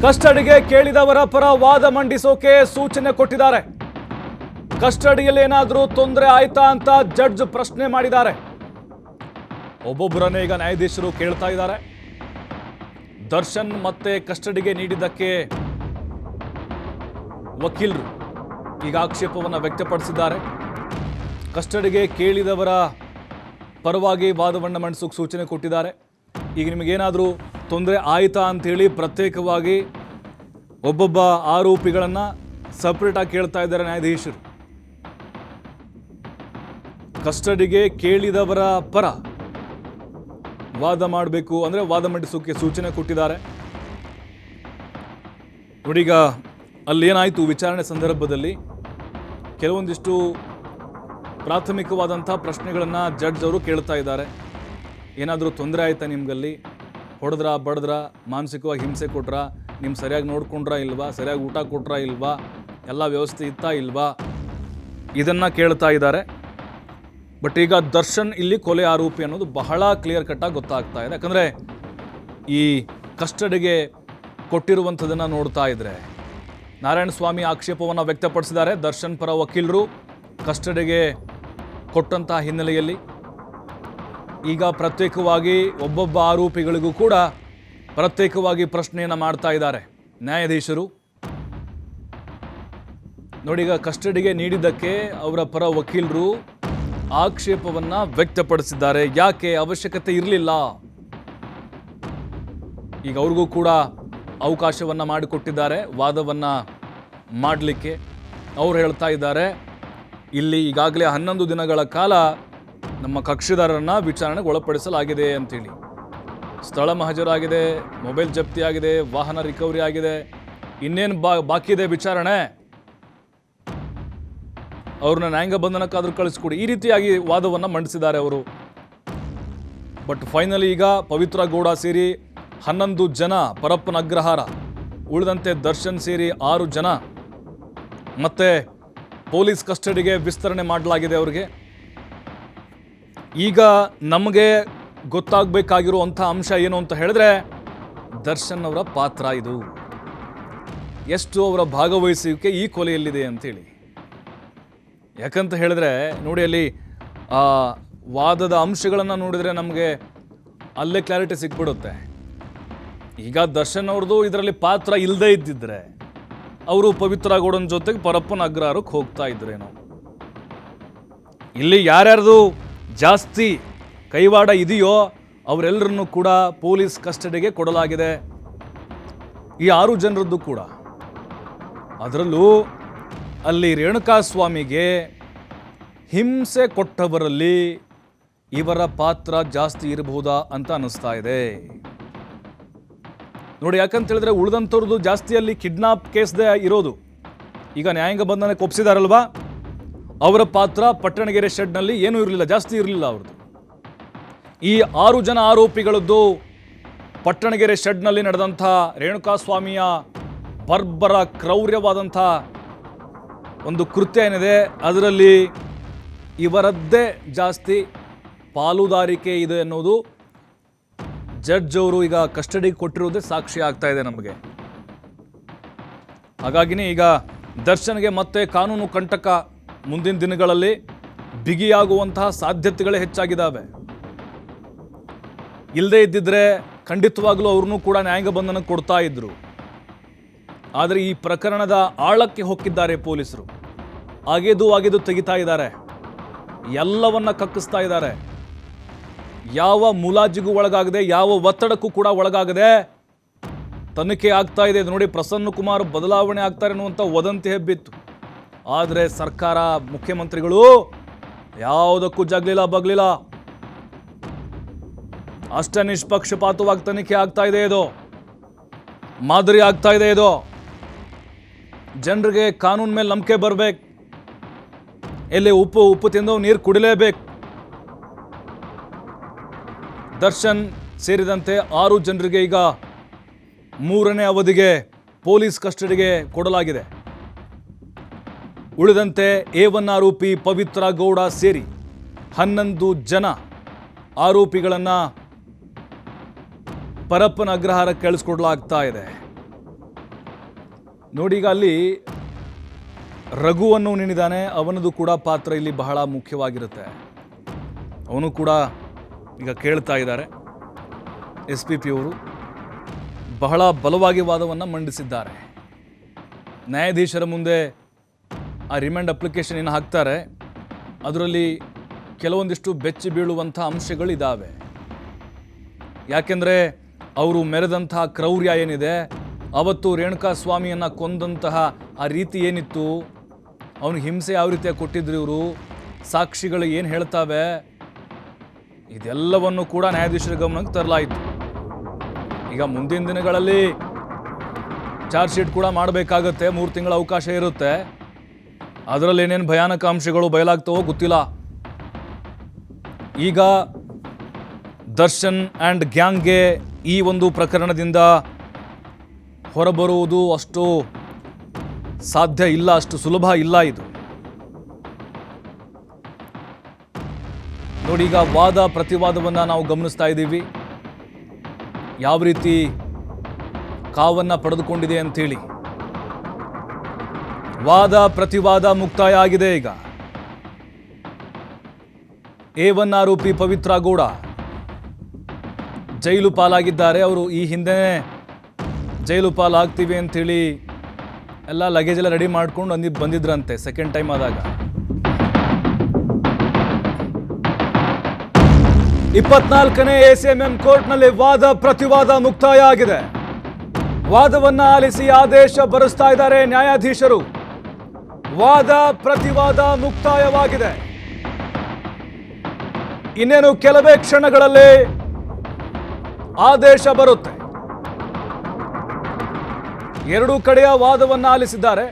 ಕಸ್ಟಡಿಗೆ ಕೇಳಿದವರ ಪರ ವಾದ ಮಂಡಿಸೋಕೆ ಸೂಚನೆ ಕೊಟ್ಟಿದ್ದಾರೆ. ಕಸ್ಟಡಿಯಲ್ಲಿ ಏನಾದರೂ ತೊಂದರೆ ಆಯ್ತಾ ಅಂತ ಜಡ್ಜ್ ಪ್ರಶ್ನೆ ಮಾಡಿದ್ದಾರೆ. ಒಬ್ಬೊಬ್ಬರನ್ನೇ ಈಗ ನ್ಯಾಯಾಧೀಶರು ಕೇಳ್ತಾ ಇದ್ದಾರೆ. ದರ್ಶನ್ ಮತ್ತೆ ಕಸ್ಟಡಿಗೆ ನೀಡಿದ್ದಕ್ಕೆ ವಕೀಲರು ಈಗ ಆಕ್ಷೇಪವನ್ನು ವ್ಯಕ್ತಪಡಿಸಿದ್ದಾರೆ. ಕಸ್ಟಡಿಗೆ ಕೇಳಿದವರ ಪರವಾಗಿ ವಾದವನ್ನು ಮಂಡಿಸೋಕೆ ಸೂಚನೆ ಕೊಟ್ಟಿದ್ದಾರೆ. ಈಗ ನಿಮಗೇನಾದರೂ ತೊಂದರೆ ಆಯಿತಾ ಅಂಥೇಳಿ ಪ್ರತ್ಯೇಕವಾಗಿ ಒಬ್ಬೊಬ್ಬ ಆರೋಪಿಗಳನ್ನು ಸಪ್ರೇಟಾಗಿ ಕೇಳ್ತಾ ಇದ್ದಾರೆ ನ್ಯಾಯಾಧೀಶರು. ಕಸ್ಟಡಿಗೆ ಕೇಳಿದವರ ಪರ ವಾದ ಮಾಡಬೇಕು ಅಂದರೆ ವಾದ ಮಂಡಿಸೋಕೆ ಸೂಚನೆ ಕೊಟ್ಟಿದ್ದಾರೆ. ನೋಡೀಗ ಅಲ್ಲೇನಾಯಿತು ವಿಚಾರಣೆ ಸಂದರ್ಭದಲ್ಲಿ ಕೆಲವೊಂದಿಷ್ಟು ಪ್ರಾಥಮಿಕವಾದಂಥ ಪ್ರಶ್ನೆಗಳನ್ನು ಜಡ್ಜ್ ಅವರು ಕೇಳ್ತಾ ಇದ್ದಾರೆ. ಏನಾದರೂ ತೊಂದರೆ ಆಯಿತಾ ನಿಮ್ಗಲ್ಲಿ? ಹೊಡೆದ್ರ ಬಡದ್ರ, ಮಾನಸಿಕವಾಗಿ ಹಿಂಸೆ ಕೊಟ್ರಾ, ನಿಮ್ಮ ಸರಿಯಾಗಿ ನೋಡ್ಕೊಂಡ್ರಾ ಇಲ್ವಾ, ಸರಿಯಾಗಿ ಊಟ ಕೊಟ್ರಾ ಇಲ್ವಾ, ಎಲ್ಲ ವ್ಯವಸ್ಥೆ ಇತ್ತಾ ಇಲ್ವಾ, ಇದನ್ನು ಕೇಳ್ತಾ ಇದ್ದಾರೆ. ಬಟ್ ಈಗ ದರ್ಶನ್ ಇಲ್ಲಿ ಕೊಲೆ ಆರೋಪಿ ಅನ್ನೋದು ಬಹಳ ಕ್ಲಿಯರ್ ಕಟ್ಟಾಗಿ ಗೊತ್ತಾಗ್ತಾ ಇದೆ. ಯಾಕಂದರೆ ಈ ಕಸ್ಟಡಿಗೆ ಕೊಟ್ಟಿರುವಂಥದ್ದನ್ನು ನೋಡ್ತಾ ಇದ್ರೆ ನಾರಾಯಣ ಸ್ವಾಮಿ ಆಕ್ಷೇಪವನ್ನು ವ್ಯಕ್ತಪಡಿಸಿದ್ದಾರೆ. ದರ್ಶನ್ ಪರ ವಕೀಲರು ಕಸ್ಟಡಿಗೆ ಕೊಟ್ಟಂಥ ಹಿನ್ನೆಲೆಯಲ್ಲಿ ಈಗ ಪ್ರತ್ಯೇಕವಾಗಿ ಒಬ್ಬೊಬ್ಬ ಆರೋಪಿಗಳಿಗೂ ಕೂಡ ಪ್ರತ್ಯೇಕವಾಗಿ ಪ್ರಶ್ನೆಯನ್ನು ಮಾಡ್ತಾ ಇದ್ದಾರೆ ನ್ಯಾಯಾಧೀಶರು. ನೋಡಿ, ಈಗ ಕಸ್ಟಡಿಗೆ ನೀಡಿದ್ದಕ್ಕೆ ಅವರ ಪರ ವಕೀಲರು ಆಕ್ಷೇಪವನ್ನು ವ್ಯಕ್ತಪಡಿಸಿದ್ದಾರೆ. ಯಾಕೆ ಅವಶ್ಯಕತೆ ಇರಲಿಲ್ಲ, ಈಗ ಅವ್ರಿಗೂ ಕೂಡ ಅವಕಾಶವನ್ನು ಮಾಡಿಕೊಟ್ಟಿದ್ದಾರೆ ವಾದವನ್ನು ಮಾಡಲಿಕ್ಕೆ. ಅವ್ರು ಹೇಳ್ತಾ ಇದ್ದಾರೆ, ಇಲ್ಲಿ ಈಗಾಗಲೇ 11 ದಿನಗಳ ಕಾಲ ನಮ್ಮ ಕಕ್ಷಿದಾರರನ್ನು ವಿಚಾರಣೆಗೆ ಒಳಪಡಿಸಲಾಗಿದೆ ಅಂತೇಳಿ. ಸ್ಥಳ ಮಹಜರಾಗಿದೆ, ಮೊಬೈಲ್ ಜಪ್ತಿಯಾಗಿದೆ, ವಾಹನ ರಿಕವರಿ ಆಗಿದೆ, ಇನ್ನೇನು ಬಾಕಿ ಇದೆ ವಿಚಾರಣೆ, ಅವ್ರನ್ನ ನ್ಯಾಯಾಂಗ ಬಂಧನಕ್ಕಾದರೂ ಕಳಿಸ್ಕೊಡಿ, ಈ ರೀತಿಯಾಗಿ ವಾದವನ್ನು ಮಂಡಿಸಿದ್ದಾರೆ ಅವರು. ಬಟ್ ಫೈನಲಿ ಈಗ ಪವಿತ್ರ ಗೌಡ ಸೇರಿ 11 ಜನ ಪರಪ್ಪನ ಅಗ್ರಹಾರ, ಉಳಿದಂತೆ ದರ್ಶನ್ ಸೇರಿ 6 ಜನ ಮತ್ತೆ ಪೊಲೀಸ್ ಕಸ್ಟಡಿಗೆ ವಿಸ್ತರಣೆ ಮಾಡಲಾಗಿದೆ ಅವರಿಗೆ. ಈಗ ನಮಗೆ ಗೊತ್ತಾಗಬೇಕಾಗಿರುವಂಥ ಅಂಶ ಏನು ಅಂತ ಹೇಳಿದ್ರೆ ದರ್ಶನ್ ಅವರ ಪಾತ್ರ, ಇದು ಎಷ್ಟು ಅವರ ಭಾಗವಹಿಸುವಿಕೆ ಈ ಕೊಲೆಯಲ್ಲಿದೆ ಅಂತೇಳಿ. ಯಾಕಂತ ಹೇಳಿದ್ರೆ ನೋಡಿ, ಅಲ್ಲಿ ವಾದದ ಅಂಶಗಳನ್ನು ನೋಡಿದರೆ ನಮಗೆ ಅಲ್ಲೇ ಕ್ಲಾರಿಟಿ ಸಿಕ್ಬಿಡುತ್ತೆ. ಈಗ ದರ್ಶನ್ ಅವ್ರದ್ದು ಇದರಲ್ಲಿ ಪಾತ್ರ ಇಲ್ಲದೇ ಇದ್ದಿದ್ರೆ ಅವರು ಪವಿತ್ರ ಗೌಡನ ಜೊತೆಗೆ ಪರಪ್ಪನ ಅಗ್ರಹಾರಕ್ಕೆ ಹೋಗ್ತಾ ಇದ್ರೇನೋ. ಇಲ್ಲಿ ಯಾರ್ಯಾರ್ದು ಜಾಸ್ತಿ ಕೈವಾಡ ಇದೆಯೋ ಅವರೆಲ್ಲರನ್ನು ಕೂಡ ಪೊಲೀಸ್ ಕಸ್ಟಡಿಗೆ ಕೊಡಲಾಗಿದೆ, ಈ 6 ಜನರದ್ದು ಕೂಡ. ಅದರಲ್ಲೂ ಅಲ್ಲಿ ರೇಣುಕಾಸ್ವಾಮಿಗೆ ಹಿಂಸೆ ಕೊಟ್ಟವರಲ್ಲಿ ಇವರ ಪಾತ್ರ ಜಾಸ್ತಿ ಇರಬಹುದಾ ಅಂತ ಅನ್ನಿಸ್ತಾ ಇದೆ ನೋಡಿ. ಯಾಕಂತ ಹೇಳಿದ್ರೆ ಉಳಿದಂಥವ್ರದ್ದು ಜಾಸ್ತಿ ಅಲ್ಲಿ ಕಿಡ್ನಾಪ್ ಕೇಸ್ದೇ ಇರೋದು. ಈಗ ನ್ಯಾಯಾಂಗ ಬಂಧನಕ್ಕೆ ಒಪ್ಪಿಸಿದಾರಲ್ವಾ, ಅವರ ಪಾತ್ರ ಪಟ್ಟಣಗೆರೆ ಶೆಡ್ನಲ್ಲಿ ಏನೂ ಇರಲಿಲ್ಲ, ಜಾಸ್ತಿ ಇರಲಿಲ್ಲ ಅವ್ರದ್ದು. ಈ 6 ಜನ ಆರೋಪಿಗಳದ್ದು ಪಟ್ಟಣಗೆರೆ ಶೆಡ್ನಲ್ಲಿ ನಡೆದಂಥ ರೇಣುಕಾಸ್ವಾಮಿಯ ಬರ್ಬರ ಕ್ರೌರ್ಯವಾದಂಥ ಒಂದು ಕೃತ್ಯ ಏನಿದೆ, ಅದರಲ್ಲಿ ಇವರದ್ದೇ ಜಾಸ್ತಿ ಪಾಲುದಾರಿಕೆ ಇದೆ ಅನ್ನೋದು ಜಡ್ಜ್ ಅವರು ಈಗ ಕಸ್ಟಡಿಗೆ ಕೊಟ್ಟಿರೋದೇ ಸಾಕ್ಷಿ ಆಗ್ತಾ ಇದೆ ನಮಗೆ. ಹಾಗಾಗಿನೇ ಈಗ ದರ್ಶನ್ಗೆ ಮತ್ತೆ ಕಾನೂನು ಕಂಟಕ ಮುಂದಿನ ದಿನಗಳಲ್ಲಿ ಬಿಗಿಯಾಗುವಂತಹ ಸಾಧ್ಯತೆಗಳೇ ಹೆಚ್ಚಾಗಿದ್ದಾವೆ. ಇಲ್ಲದೇ ಇದ್ದಿದ್ರೆ ಖಂಡಿತವಾಗ್ಲೂ ಅವ್ರನ್ನೂ ಕೂಡ ನ್ಯಾಯಾಂಗ ಬಂಧನಕ್ಕೆ ಕೊಡ್ತಾ ಇದ್ರು. ಆದರೆ ಈ ಪ್ರಕರಣದ ಆಳಕ್ಕೆ ಹೊಕ್ಕಿದ್ದಾರೆ ಪೊಲೀಸರು. ಆಗಿದ್ದು ತೆಗಿತಾ ಇದ್ದಾರೆ, ಎಲ್ಲವನ್ನ ಕಕ್ಕಿಸ್ತಾ ಇದ್ದಾರೆ. ಯಾವ ಮುಲಾಜಿಗೂ ಒಳಗಾಗದೆ, ಯಾವ ಒತ್ತಡಕ್ಕೂ ಕೂಡ ಒಳಗಾಗದೆ ತನಿಖೆ ಆಗ್ತಾ ಇದೆ. ನೋಡಿ, ಪ್ರಸನ್ನ ಕುಮಾರ್ ಬದಲಾವಣೆ ಆಗ್ತಾರೆ ಅನ್ನುವಂಥ ವದಂತಿ ಹೆಬ್ಬಿತ್ತು. ಆದರೆ ಸರ್ಕಾರ, ಮುಖ್ಯಮಂತ್ರಿಗಳು ಯಾವುದಕ್ಕೂ ಜಗ್ಲಿಲ್ಲ ಬಗ್ಲಿಲ್ಲ. ಅಷ್ಟೇ ನಿಷ್ಪಕ್ಷಪಾತವಾಗಿ ತನಿಖೆ ಆಗ್ತಾ ಇದೆ, ಇದು ಮಾದರಿ ಆಗ್ತಾ ಇದೆ. ಇದು ಜನರಿಗೆ ಕಾನೂನು ಮೇಲೆ ನಂಬಿಕೆ ಬರಬೇಕು. ಎಲ್ಲಿ ಉಪ್ಪು ತಿಂದವು ನೀರು ಕುಡಿಲೇಬೇಕು. ದರ್ಶನ್ ಸೇರಿದಂತೆ 6 ಜನರಿಗೆ ಈಗ 3ನೇ ಅವಧಿಗೆ ಪೊಲೀಸ್ ಕಸ್ಟಡಿಗೆ ಕೊಡಲಾಗಿದೆ. ಉಳಿದಂತೆ A1 ಆರೋಪಿ ಪವಿತ್ರ ಗೌಡ ಸೇರಿ 11 ಜನ ಆರೋಪಿಗಳನ್ನು ಪರಪ್ಪನ ಅಗ್ರಹಾರಕ್ಕೆ ಕಳಿಸ್ಕೊಡ್ಲಾಗ್ತಾ ಇದೆ. ನೋಡಿ, ಈಗ ಅಲ್ಲಿ ರಘುವನ್ನು ನೆನೆದಾನೆ, ಅವನದು ಕೂಡ ಪಾತ್ರ ಇಲ್ಲಿ ಬಹಳ ಮುಖ್ಯವಾಗಿರುತ್ತೆ. ಅವನು ಕೂಡ ಈಗ ಕೇಳ್ತಾ ಇದ್ದಾರೆ. SPP ಅವರು ಬಹಳ ಬಲವಾಗಿ ವಾದವನ್ನು ಮಂಡಿಸಿದ್ದಾರೆ. ನ್ಯಾಯಾಧೀಶರ ಮುಂದೆ ಆ ರಿಮಾಂಡ್ ಅಪ್ಲಿಕೇಶನ್ ಏನು ಹಾಕ್ತಾರೆ ಅದರಲ್ಲಿ ಕೆಲವೊಂದಿಷ್ಟು ಬೆಚ್ಚಿ ಬೀಳುವಂಥ ಅಂಶಗಳಿದ್ದಾವೆ. ಯಾಕೆಂದರೆ ಅವರು ಮೆರೆದಂತಹ ಕ್ರೌರ್ಯ ಏನಿದೆ, ಅವತ್ತು ರೇಣುಕಾ ಸ್ವಾಮಿಯನ್ನು ಕೊಂದಂತಹ ಆ ರೀತಿ ಏನಿತ್ತು, ಅವನು ಹಿಂಸೆ ಯಾವ ರೀತಿಯಾಗಿ ಕೊಟ್ಟಿದ್ರು ಇವರು, ಸಾಕ್ಷಿಗಳು ಏನು ಹೇಳ್ತಾವೆ, ಇದೆಲ್ಲವನ್ನು ಕೂಡ ನ್ಯಾಯಾಧೀಶರ ಗಮನಕ್ಕೆ ತರಲಾಯಿತು. ಈಗ ಮುಂದಿನ ದಿನಗಳಲ್ಲಿ ಚಾರ್ಜ್ ಶೀಟ್ ಕೂಡ ಮಾಡಬೇಕಾಗತ್ತೆ, 3 ತಿಂಗಳ ಅವಕಾಶ ಇರುತ್ತೆ. ಅದರಲ್ಲಿ ಏನೇನು ಭಯಾನಕ ಅಂಶಗಳು ಬಯಲಾಗ್ತವೋ ಗೊತ್ತಿಲ್ಲ. ಈಗ ದರ್ಶನ್ ಆ್ಯಂಡ್ ಗ್ಯಾಂಗ್ಗೆ ಈ ಒಂದು ಪ್ರಕರಣದಿಂದ ಹೊರಬರುವುದು ಅಷ್ಟು ಸಾಧ್ಯ ಇಲ್ಲ, ಅಷ್ಟು ಸುಲಭ ಇಲ್ಲ ಇದು. ನೋಡಿ, ಈಗ ವಾದ ಪ್ರತಿವಾದವನ್ನು ನಾವು ಗಮನಿಸ್ತಾ ಇದ್ದೀವಿ, ಯಾವ ರೀತಿ ಕಾವನ್ನು ಪಡೆದುಕೊಂಡಿದೆ ಅಂಥೇಳಿ. ವಾದ ಪ್ರತಿವಾದ ಮುಕ್ತಾಯ ಆಗಿದೆ. ಈಗ A1 ಆರೋಪಿ ಪವಿತ್ರ ಗೌಡ ಜೈಲು ಪಾಲಾಗಿದ್ದಾರೆ. ಅವರು ಈ ಹಿಂದೆ ಜೈಲು ಪಾಲಾಗ್ತೀವಿ ಅಂಥೇಳಿ ಎಲ್ಲ ಲಗೇಜ್ ಎಲ್ಲ ರೆಡಿ ಮಾಡ್ಕೊಂಡು ಬಂದಿದ್ರಂತೆ ಸೆಕೆಂಡ್ ಟೈಮ್ ಆದಾಗ. 24ನೇ ACMM ಕೋರ್ಟ್ನಲ್ಲಿ ವಾದ ಪ್ರತಿವಾದ ಮುಕ್ತಾಯ ಆಗಿದೆ. ವಾದವನ್ನ ಆಲಿಸಿ ಆದೇಶ ಬರೆಸ್ತಾ ಇದ್ದಾರೆ ನ್ಯಾಯಾಧೀಶರು. ವಾದ ಪ್ರತಿವಾದ ಮುಕ್ತಾಯವಾಗಿದೆ. ಇನ್ನೇನು ಕೆಲವೇ ಕ್ಷಣಗಳಲ್ಲಿ ಆದೇಶ ಬರುತ್ತೆ. ಎರಡೂ ಕಡೆಯ ವಾದವನ್ನ ಆಲಿಸಿದ್ದಾರೆ.